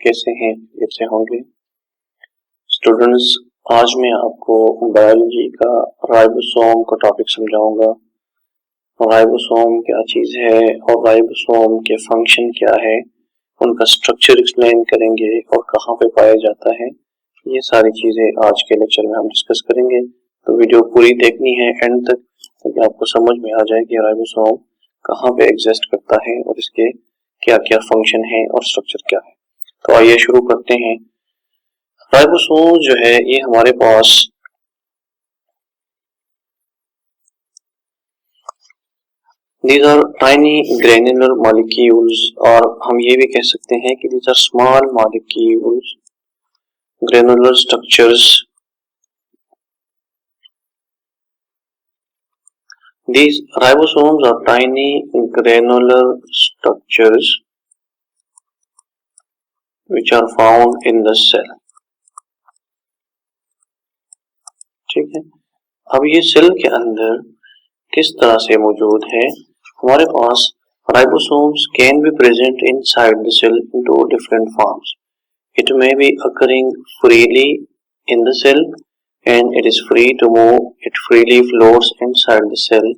कैसे हैं? कैसे होंगे स्टूडेंट्स? आज मैं आपको बायोलॉजी का राइबोसोम का टॉपिक समझाऊंगा। राइबोसोम क्या चीज है और राइबोसोम के फंक्शन क्या है, उनका स्ट्रक्चर एक्सप्लेन करेंगे और कहाँ पे पाया जाता है। ये सारी चीजें आज के लेक्चर में हम डिस्कस करेंगे, तो वीडियो पूरी देखनी है एंड तक, ताकि आपको समझ में आ जाए कि राइबोसोम कहाँ पे एग्जिस्ट करता है और इसके क्या क्या फंक्शन है और स्ट्रक्चर क्या है। तो आइए शुरू करते हैं। राइबोसोम जो है ये हमारे पास these are tiny granular molecules, और हम ये भी कह सकते हैं कि these are small molecules, granular structures. These ribosomes are tiny granular structures which are found in the cell. ठीक है, अब ये सेल के अंदर किस तरह से मौजूद है? हमारे पास ribosomes can be present inside the cell in two different forms. It may be occurring freely in the cell and it is free to move. It freely floats inside the cell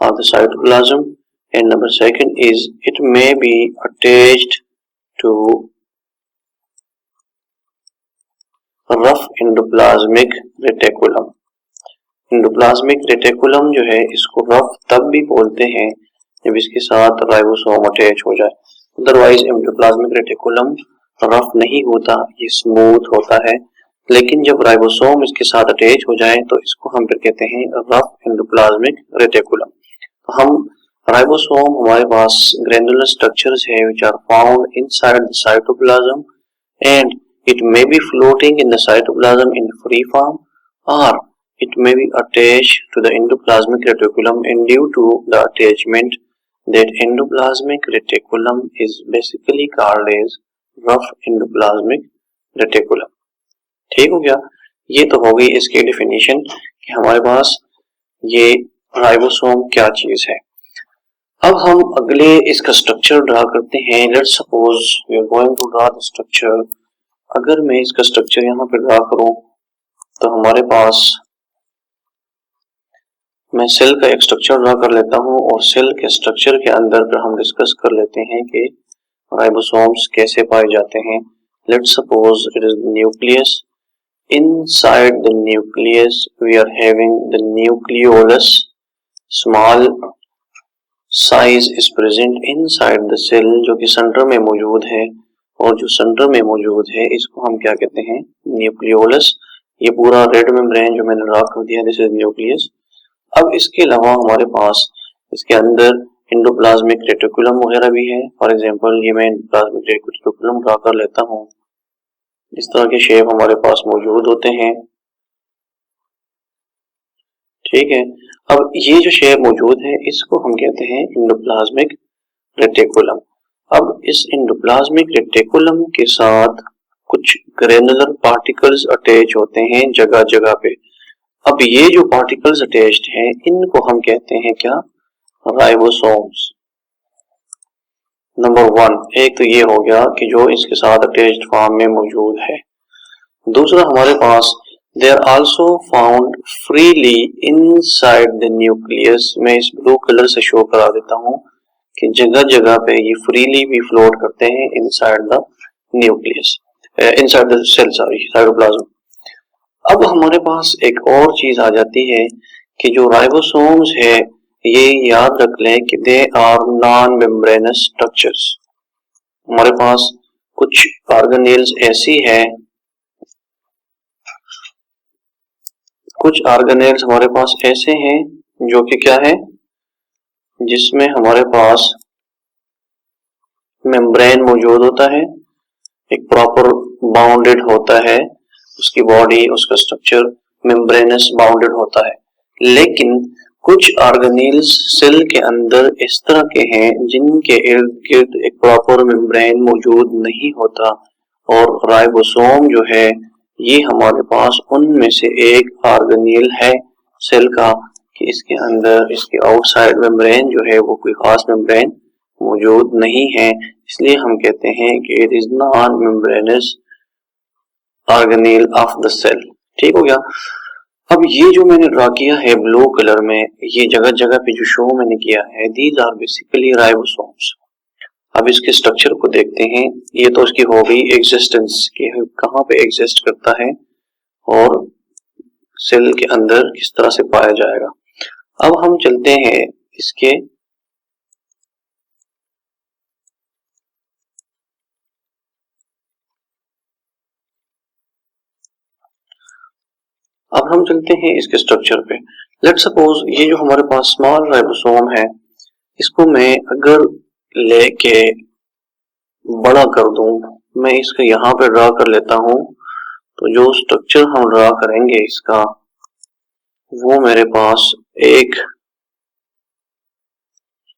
or the cytoplasm. And number second is it may be attached to rough endoplasmic reticulum. Endoplasmic reticulum जो है इसको rough तब भी बोलते हैं जब इसके साथ राइबोसोम अटैच हो जाए। अदरवाइज एंडोप्लाज्मिक रेटिकुलम रफ नहीं होता, ये स्मूथ होता है। लेकिन जब राइबोसोम इसके साथ अटैच हो जाए तो इसको हम फिर कहते हैं रफ एंडोप्लाज्मिक रेटिकुलम। तो हम राइबोसोम हमारे पास ग्रैन्युलर स्ट्रक्चर्स है which are found inside the cytoplasm and it may be floating in the cytoplasm in free form or it may be attached to the endoplasmic reticulum, and due to the attachment that endoplasmic reticulum is basically called as rough endoplasmic reticulum. ठीक हो गया? ये तो हो गई इसकी definition कि हमारे पास ये राइबोसोम क्या चीज है। अब हम अगले इसका स्ट्रक्चर ड्रा करते हैं। Let's suppose we are going to draw the structure. अगर मैं इसका स्ट्रक्चर यहाँ पे ड्रा करूं तो हमारे पास मैं सेल का एक स्ट्रक्चर ड्रा कर लेता हूं और सेल के स्ट्रक्चर के अंदर फिर हम डिस्कस कर लेते हैं कि राइबोसोम्स कैसे पाए जाते हैं। Let's suppose it is nucleus. Inside the nucleus we are having the nucleolus. Small size is present inside the cell, जो कि सेंटर में मौजूद है, और जो सेंटर में मौजूद है इसको हम क्या कहते हैं? न्यूक्लियोलस। ये पूरा रेड मेम्ब्रेन जो मैंने ड्रा कर दिया, दिस इज न्यूक्लियस। अब इसके अलावा हमारे पास इसके अंदर एंडोप्लाज्मिक रेटिकुलम वगैरह भी है। फॉर एग्जांपल ये मैं एंडोप्लाज्मिक रेटिकुलम ड्रा कर लेता हूँ। इस तरह के शेप हमारे पास मौजूद होते हैं। ठीक है, अब ये जो शेप मौजूद है इसको हम कहते हैं एंडोप्लाज्मिक रेटिकुलम। अब इस एंडोप्लाज्मिक रेटिकुलम के साथ कुछ ग्रेनुलर पार्टिकल्स अटैच होते हैं जगह जगह पे। अब ये जो पार्टिकल्स अटैच्ड हैं इनको हम कहते हैं क्या? राइबोसोम्स। नंबर वन, एक तो ये हो गया कि जो इसके साथ अटैच्ड फॉर्म में मौजूद है। दूसरा हमारे पास they are also found freely inside the nucleus. मैं इस ब्लू कलर से शो करा देता हूँ कि जगह जगह पे ये फ्रीली भी फ्लोट करते हैं inside the nucleus, inside the cell, sorry, cytoplasm. अब हमारे पास एक और चीज आ जाती है कि जो राइबोसोम्स है ये याद रख लें कि they are non membranous structures. हमारे पास कुछ ऑर्गेनेल्स ऐसी है, कुछ ऑर्गेनेल्स हमारे पास ऐसे हैं जो कि क्या है, जिसमें हमारे पास मेम्ब्रेन मौजूद होता है, एक प्रॉपर बाउंडेड होता है, उसकी बॉडी, उसका स्ट्रक्चर मेम्ब्रेनस बाउंडेड होता है। लेकिन कुछ ऑर्गेनेल्स सेल के अंदर इस तरह के हैं जिनके इर्द गिर्द एक प्रॉपर मेम्ब्रेन मौजूद नहीं होता, और राइबोसोम जो है ये हमारे पास उनमें से एक ऑर्गेनेल है सेल का कि इसके अंदर इसके आउटसाइड मेम्ब्रेन जो है वो कोई खास मेम्ब्रेन मौजूद नहीं है। इसलिए हम कहते हैं कि it is non membranous organelle of the cell. ठीक हो गया। अब ये जो मैंने ड्रा किया है ब्लू कलर में, ये जगह जगह पे जो शो मैंने किया है, दीज आर बेसिकली राइबोसोम्स। अब इसके स्ट्रक्चर को देखते हैं। ये तो उसकी हो गई एग्जिस्टेंस कि कहाँ पे एग्जिस्ट करता है और सेल के अंदर किस तरह से पाया जाएगा। अब हम चलते हैं इसके स्ट्रक्चर पे। लेट सपोज ये जो हमारे पास स्मॉल राइबोसोम है, इसको मैं अगर लेके बड़ा कर दूं, मैं इसको यहाँ पे ड्रा कर लेता हूं, तो जो स्ट्रक्चर हम ड्रा करेंगे इसका, वो मेरे पास एक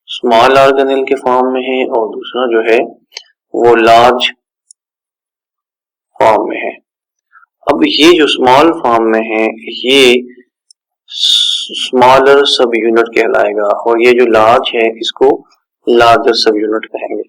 स्मॉल ऑर्गेनेल के फॉर्म में है और दूसरा जो है वो लार्ज फॉर्म में है। अब ये जो स्मॉल फॉर्म में है ये स्मॉलर सब यूनिट कहलाएगा और ये जो लार्ज है इसको लार्जर सब यूनिट कहेंगे।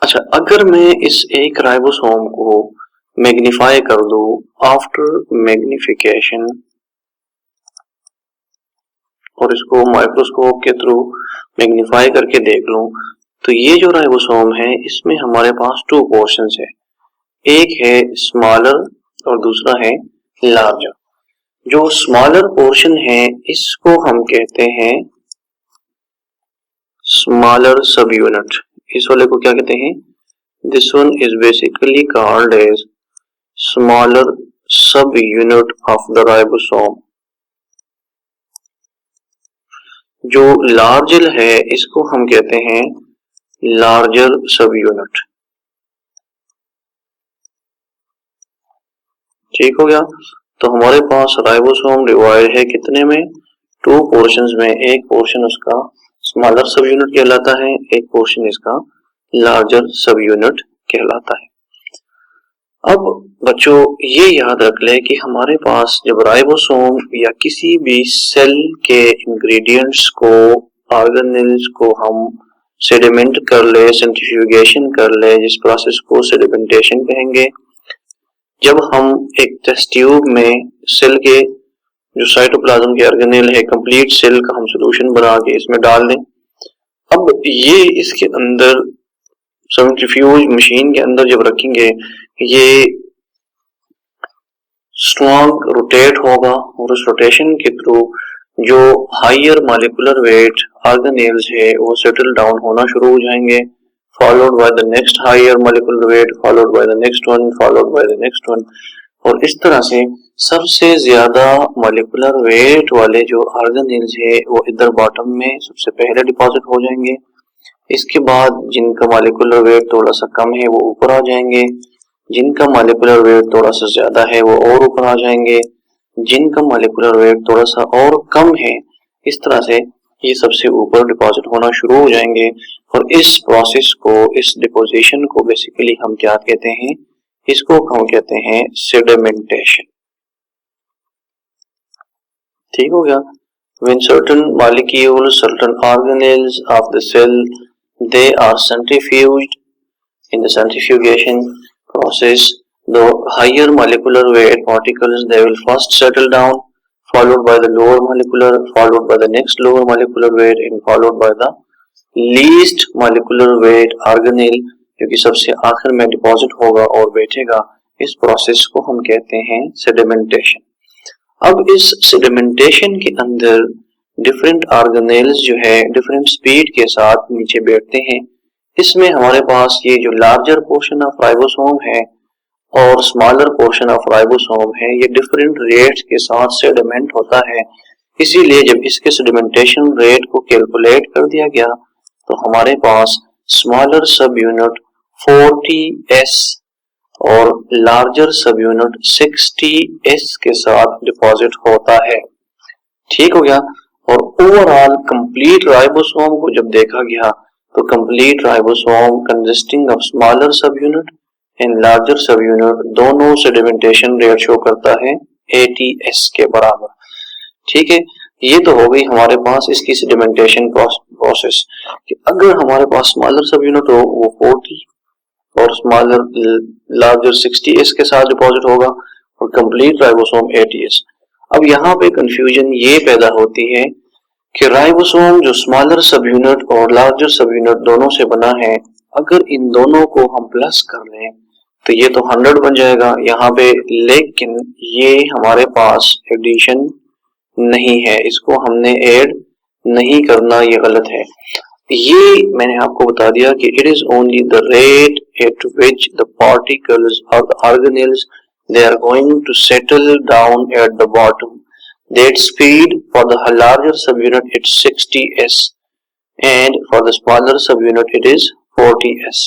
अच्छा, अगर मैं इस एक राइबोसोम को मैग्नीफाई कर दूं, आफ्टर मैग्निफिकेशन, और इसको माइक्रोस्कोप के थ्रू मैग्नीफाई करके देख लूं, तो ये जो राइबोसोम है इसमें हमारे पास टू पोर्शंस है। एक है स्मॉलर और दूसरा है लार्जर। जो स्मॉलर पोर्शन है इसको हम कहते हैं स्मॉलर सब यूनिट। इस वाले को क्या कहते हैं? This one is basically called as smaller sub unit of the ribosome. जो लार्जर है इसको हम कहते हैं लार्जर सब यूनिट। ठीक हो गया। तो हमारे पास राइबोसोम डिवाइड है कितने में? टू पोर्शंस में। एक पोर्शन उसका स्मॉलर सब यूनिट कहलाता है, एक पोर्शन इसका लार्जर सब यूनिट कहलाता है। अब बच्चों ये याद रख ले कि हमारे पास जब राइबोसोम या किसी भी सेल के इंग्रेडिएंट्स को, ऑर्गेनेल्स को हम सेडिमेंट कर ले, सेंट्रीफ्यूगेशन कर ले, जिस प्रोसेस को सेडिमेंटेशन कहेंगे। जब हम एक टेस्ट ट्यूब में सेल के जो साइटोप्लाज्म के ऑर्गेनेल है, कंप्लीट सेल का हम सॉल्यूशन बना के इसमें डाल दें, अब ये इसके अंदर सेंट्रीफ्यूज मशीन के अंदर जब रखेंगे, ये स्ट्रॉन्ग रोटेट होगा और उस रोटेशन के थ्रू जो हायर मॉलिक्यूलर वेट ऑर्गेनेल्स है वो सेटल डाउन होना शुरू हो जाएंगे, followed by the next higher molecular weight, followed by the next one, followed by the next one. और इस तरह से सबसे ज्यादा मॉलिक्यूलर वेट वाले जो ऑर्गेनेल्स है वो इधर बॉटम में सबसे पहले डिपॉजिट हो जाएंगे। इसके बाद जिनका मॉलिक्यूलर वेट थोड़ा सा कम है वो ऊपर आ जाएंगे, जिनका मॉलिक्यूलर वेट थोड़ा सा ज्यादा है वो और ऊपर आ जाएंगे, जिनका मॉलिक्यूलर वेट थोड़ा सा और कम है, इस तरह से ये सबसे ऊपर डिपॉजिट होना शुरू हो जाएंगे। और इस प्रोसेस को, इस डिपोजिशन को बेसिकली हम क्या कहते हैं? इसको हम कहते हैं सेडिमेंटेशन। ठीक हो गया। When certain molecules, certain organelles of the cell, they are centrifuged. In the centrifugation process, the higher molecular weight particles, they will first settle down, followed by the lower molecular, followed by the next lower molecular weight, and followed by the least molecular weight organelle, जो कि सबसे आखिर में deposit होगा और बैठेगा। इस process को हम कहते हैं सेडिमेंटेशन। अब इस सेडिमेंटेशन के अंदर डिफरेंट ऑर्गेनेल्स जो है डिफरेंट स्पीड के साथ नीचे बैठते हैं। इसमें हमारे पास ये जो लार्जर पोर्शन ऑफ राइबोसोम है और स्मॉलर पोर्शन ऑफ राइबोसोम है, ये डिफरेंट रेट्स के साथ सेडिमेंट होता है। इसीलिए जब इसके सेडिमेंटेशन रेट को कैलकुलेट कर दिया गया तो हमारे पास स्मॉलर सब यूनिट 40s और लार्जर सब यूनिट 60s के साथ डिपॉजिट होता है। ठीक हो गया। और ओवरऑल कंप्लीट राइबोसोम को जब देखा गया तो complete ribosome consisting of smaller sub unit and larger सब यूनिट दोनों सेडिमेंटेशन रेट शो करता है ATS के बराबर। ठीक है, ये तो हो गई हमारे पास इसकी सेडिमेंटेशन प्रोसेस कि अगर हमारे पास स्मॉलर सब यूनिट हो वो 40 और स्मॉलर लार्जर 60S के साथ डिपॉजिट होगा और कंप्लीट राइबोसोम ATS। अब यहाँ पे कंफ्यूजन ये पैदा होती है कि राइबोसोम जो स्मॉलर सब यूनिट और लार्जर सब यूनिट दोनों से बना है, अगर इन दोनों को हम प्लस कर लें तो ये तो 100 बन जाएगा यहाँ पे, लेकिन ये हमारे पास एडिशन नहीं है, इसको हमने ऐड नहीं करना, ये गलत है। ये मैंने आपको बता दिया कि it is only the rate at which the particles और the organelles they are going to settle down at the bottom. That speed for the larger subunit it's 60s and for the smaller subunit it is 40s.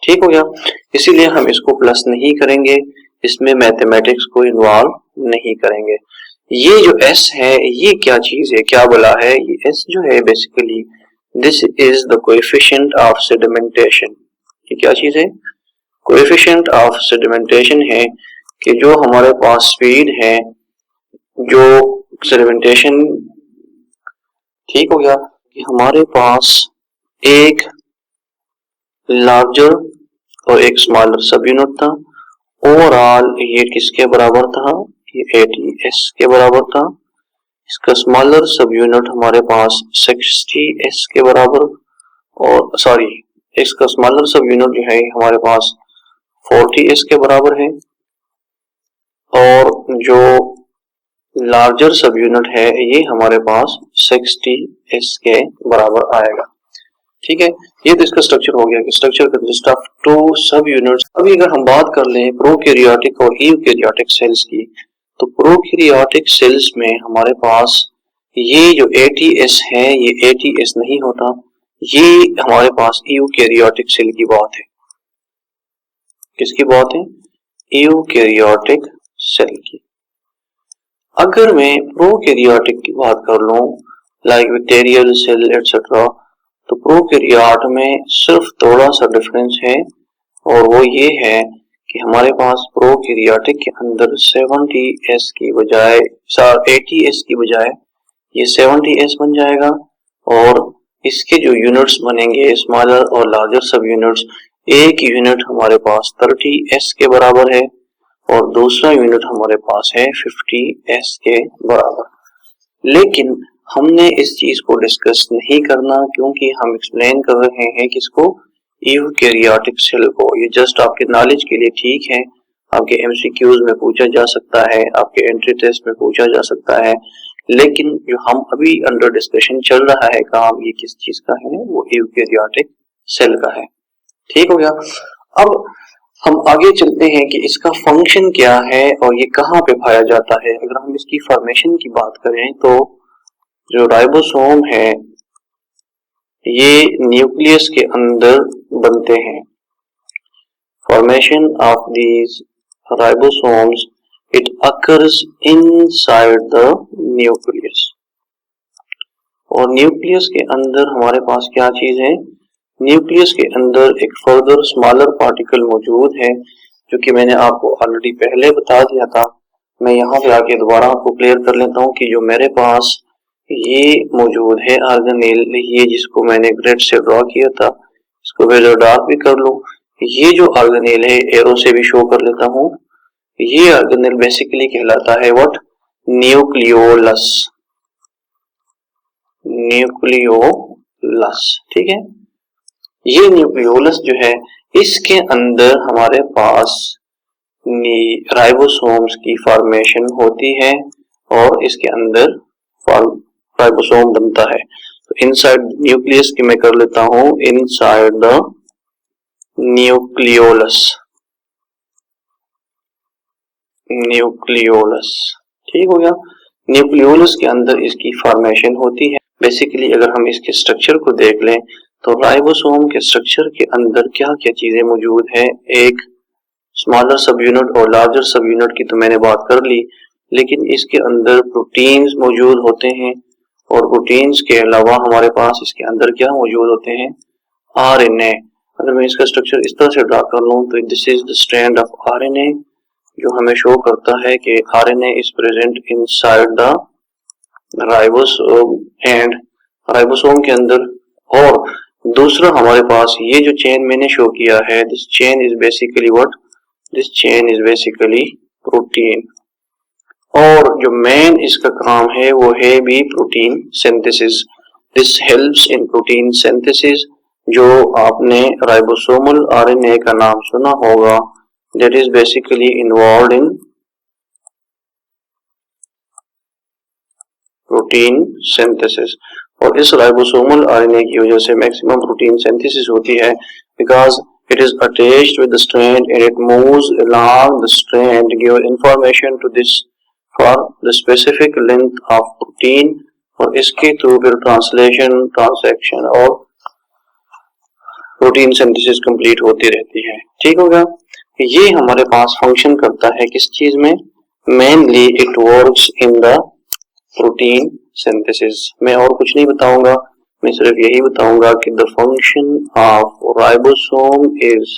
ठीक हो गया, इसीलिए हम इसको plus नहीं करेंगे, इसमें मैथमेटिक्स को इन्वॉल्व नहीं करेंगे। ये जो S है ये क्या चीज है, क्या बोला है, ये S जो है basically this is the coefficient of sedimentation. ये क्या चीज है, कोएफिशिएंट ऑफ सेडिमेंटेशन है कि जो हमारे पास स्पीड है जो सेडिमेंटेशन, ठीक हो गया, कि हमारे पास एक लार्जर और एक स्मॉलर सब यूनिट था, ओवरऑल ये किसके बराबर था, ये ATS के बराबर था। इसका स्मॉलर सब यूनिट हमारे पास 60S के बराबर, और सॉरी इसका स्मॉलर सब यूनिट जो है हमारे पास 40S के बराबर है, और जो लार्जर सब यूनिट है ये हमारे पास 60S के बराबर आएगा। ठीक है, ये तो इसका स्ट्रक्चर हो गया कि स्ट्रक्चर कंसिस्ट ऑफ 2 सब यूनिट्स। अभी अगर हम बात कर लें प्रोकैरियोटिक और यूकैरियोटिक सेल्स की, तो प्रोकैरियोटिक सेल्स में हमारे पास ये जो ATS है ये ATS नहीं होता, ये हमारे पास यूकैरियोटिक सेल की बात है। किसकी बात है, यूकैरियोटिक सेल की। अगर मैं प्रोकैरियोटिक की बात कर लूं लाइक बैक्टीरियल सेल एटसेट्रा, तो प्रोकैरियोट में सिर्फ थोड़ा सा डिफरेंस है, और वो ये है कि हमारे पास प्रोकैरियोटिक के अंदर 70S की बजाय 80S की बजाय ये 70S बन जाएगा, और इसके जो यूनिट्स बनेंगे स्मॉलर और लार्जर सब यूनिट्स, एक यूनिट हमारे पास 30S के बराबर है और दूसरा यूनिट हमारे पास है 50S के बराबर। लेकिन हमने इस चीज को डिस्कस नहीं करना क्योंकि हम एक्सप्लेन कर रहे हैं किसको, यूकैरियोटिक सेल को। ये जस्ट आपके नॉलेज के लिए ठीक है, आपके MCQs में पूछा जा सकता है, आपके एंट्री टेस्ट में पूछा जा सकता है, लेकिन जो हम अभी अंडर डिस्कशन चल रहा है काम, ये किस चीज का है, वो यूकैरियोटिक सेल का है। ठीक हो गया, अब हम आगे चलते हैं कि इसका फंक्शन क्या है और ये कहाँ पे पाया जाता है। अगर हम इसकी फॉर्मेशन की बात करें तो जो राइबोसोम है ये न्यूक्लियस के अंदर बनते हैं। Formation of these ribosomes it occurs inside the nucleus, और न्यूक्लियस के अंदर हमारे पास क्या चीज है, न्यूक्लियस के अंदर एक फर्दर स्मॉलर पार्टिकल मौजूद है, जो कि मैंने आपको ऑलरेडी पहले बता दिया था। मैं यहाँ पे आके दोबारा आपको क्लियर कर लेता हूँ कि जो मेरे पास ये मौजूद है ऑर्गेनेल, ये जिसको मैंने ग्रेड से ड्रॉ किया था, इसको वेदर डार्क भी कर लो। ये जो ऑर्गेनेल है एरो से भी शो कर लेता हूँ, ये ऑर्गेनेल बेसिकली कहलाता है व्हाट, न्यूक्लियोलस। न्यूक्लियोलस, ठीक है, ये न्यूक्लियोलस जो है इसके अंदर हमारे पास राइबोसोम्स की फॉर्मेशन होती है और इसके अंदर राइबोसोम बनता है। तो इनसाइड न्यूक्लियस की मैं कर लेता हूं इनसाइड द न्यूक्लियोलस। न्यूक्लियोलस, ठीक हो गया, न्यूक्लियोलस के अंदर इसकी फॉर्मेशन होती है। बेसिकली अगर हम इसके स्ट्रक्चर को देख लें तो राइबोसोम के स्ट्रक्चर के अंदर क्या क्या चीजें मौजूद है, एक स्मॉलर सब यूनिट और लार्जर सब यूनिट की तो मैंने बात कर ली, लेकिन इसके अंदर प्रोटीन्स मौजूद होते हैं, और प्रोटीन्स के अलावा हमारे पास इसके अंदर क्या मौजूद होते हैं, RNA। अगर मैं इसका स्ट्रक्चर इस तरह से ड्रा कर लूं तो this is the strand of RNA, जो हमें शो करता है कि RNA is present inside the ribosome and ribosome के अंदर। और दूसरा हमारे पास ये जो चेन मैंने शो किया है, this chain is basically what, this chain is basically protein. और जो मेन इसका काम है वो है भी protein synthesis. This helps in protein synthesis. जो आपने राइबोसोमल आरएनए का नाम सुना होगा, that is basically involved in protein synthesis. और इस राइबोसोमल आरएनए की वजह से मैक्सिमम प्रोटीन सिंथेसिस होती है, because it is attached with the strand and it moves along the strand, give information to this for the specific length of protein, और इसके through फिर ट्रांसलेशन, ट्रांसैक्शन और protein synthesis complete होती रहती है। ठीक होगा। ये हमारे पास फंक्शन करता है किस चीज में, mainly it works in the protein synthesis. मैं और कुछ नहीं बताऊंगा, मैं सिर्फ यही बताऊंगा कि the function of ribosome is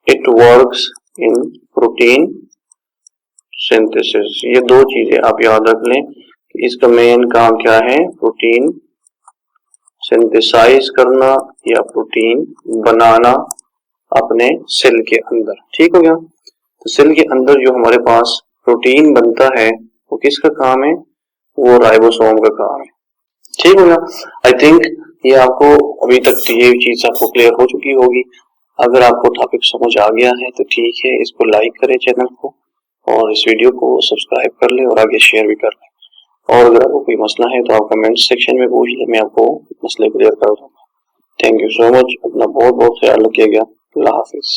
it works in protein synthesis. ये दो चीजें आप याद रख लें कि इसका मेन काम क्या है, प्रोटीन सिंथेसाइज करना या प्रोटीन बनाना अपने सेल के अंदर। ठीक हो गया। तो सेल के अंदर जो हमारे पास प्रोटीन बनता है वो किसका काम है, वो राइबोसोम का काम है। ठीक हो गया। आई थिंक ये आपको अभी तक ये चीज आपको क्लियर हो चुकी होगी। अगर आपको टॉपिक समझ आ गया है तो ठीक है, इसको लाइक करें चैनल को और इस वीडियो को सब्सक्राइब कर ले और आगे शेयर भी कर ले। और अगर आपको कोई मसला है तो आप कमेंट सेक्शन में पूछ ले, मैं आपको मसले क्लियर कर दूंगा। Thank you so much. अपना बहुत बहुत ख्याल रखिएगा। अल्लाह हाफिज।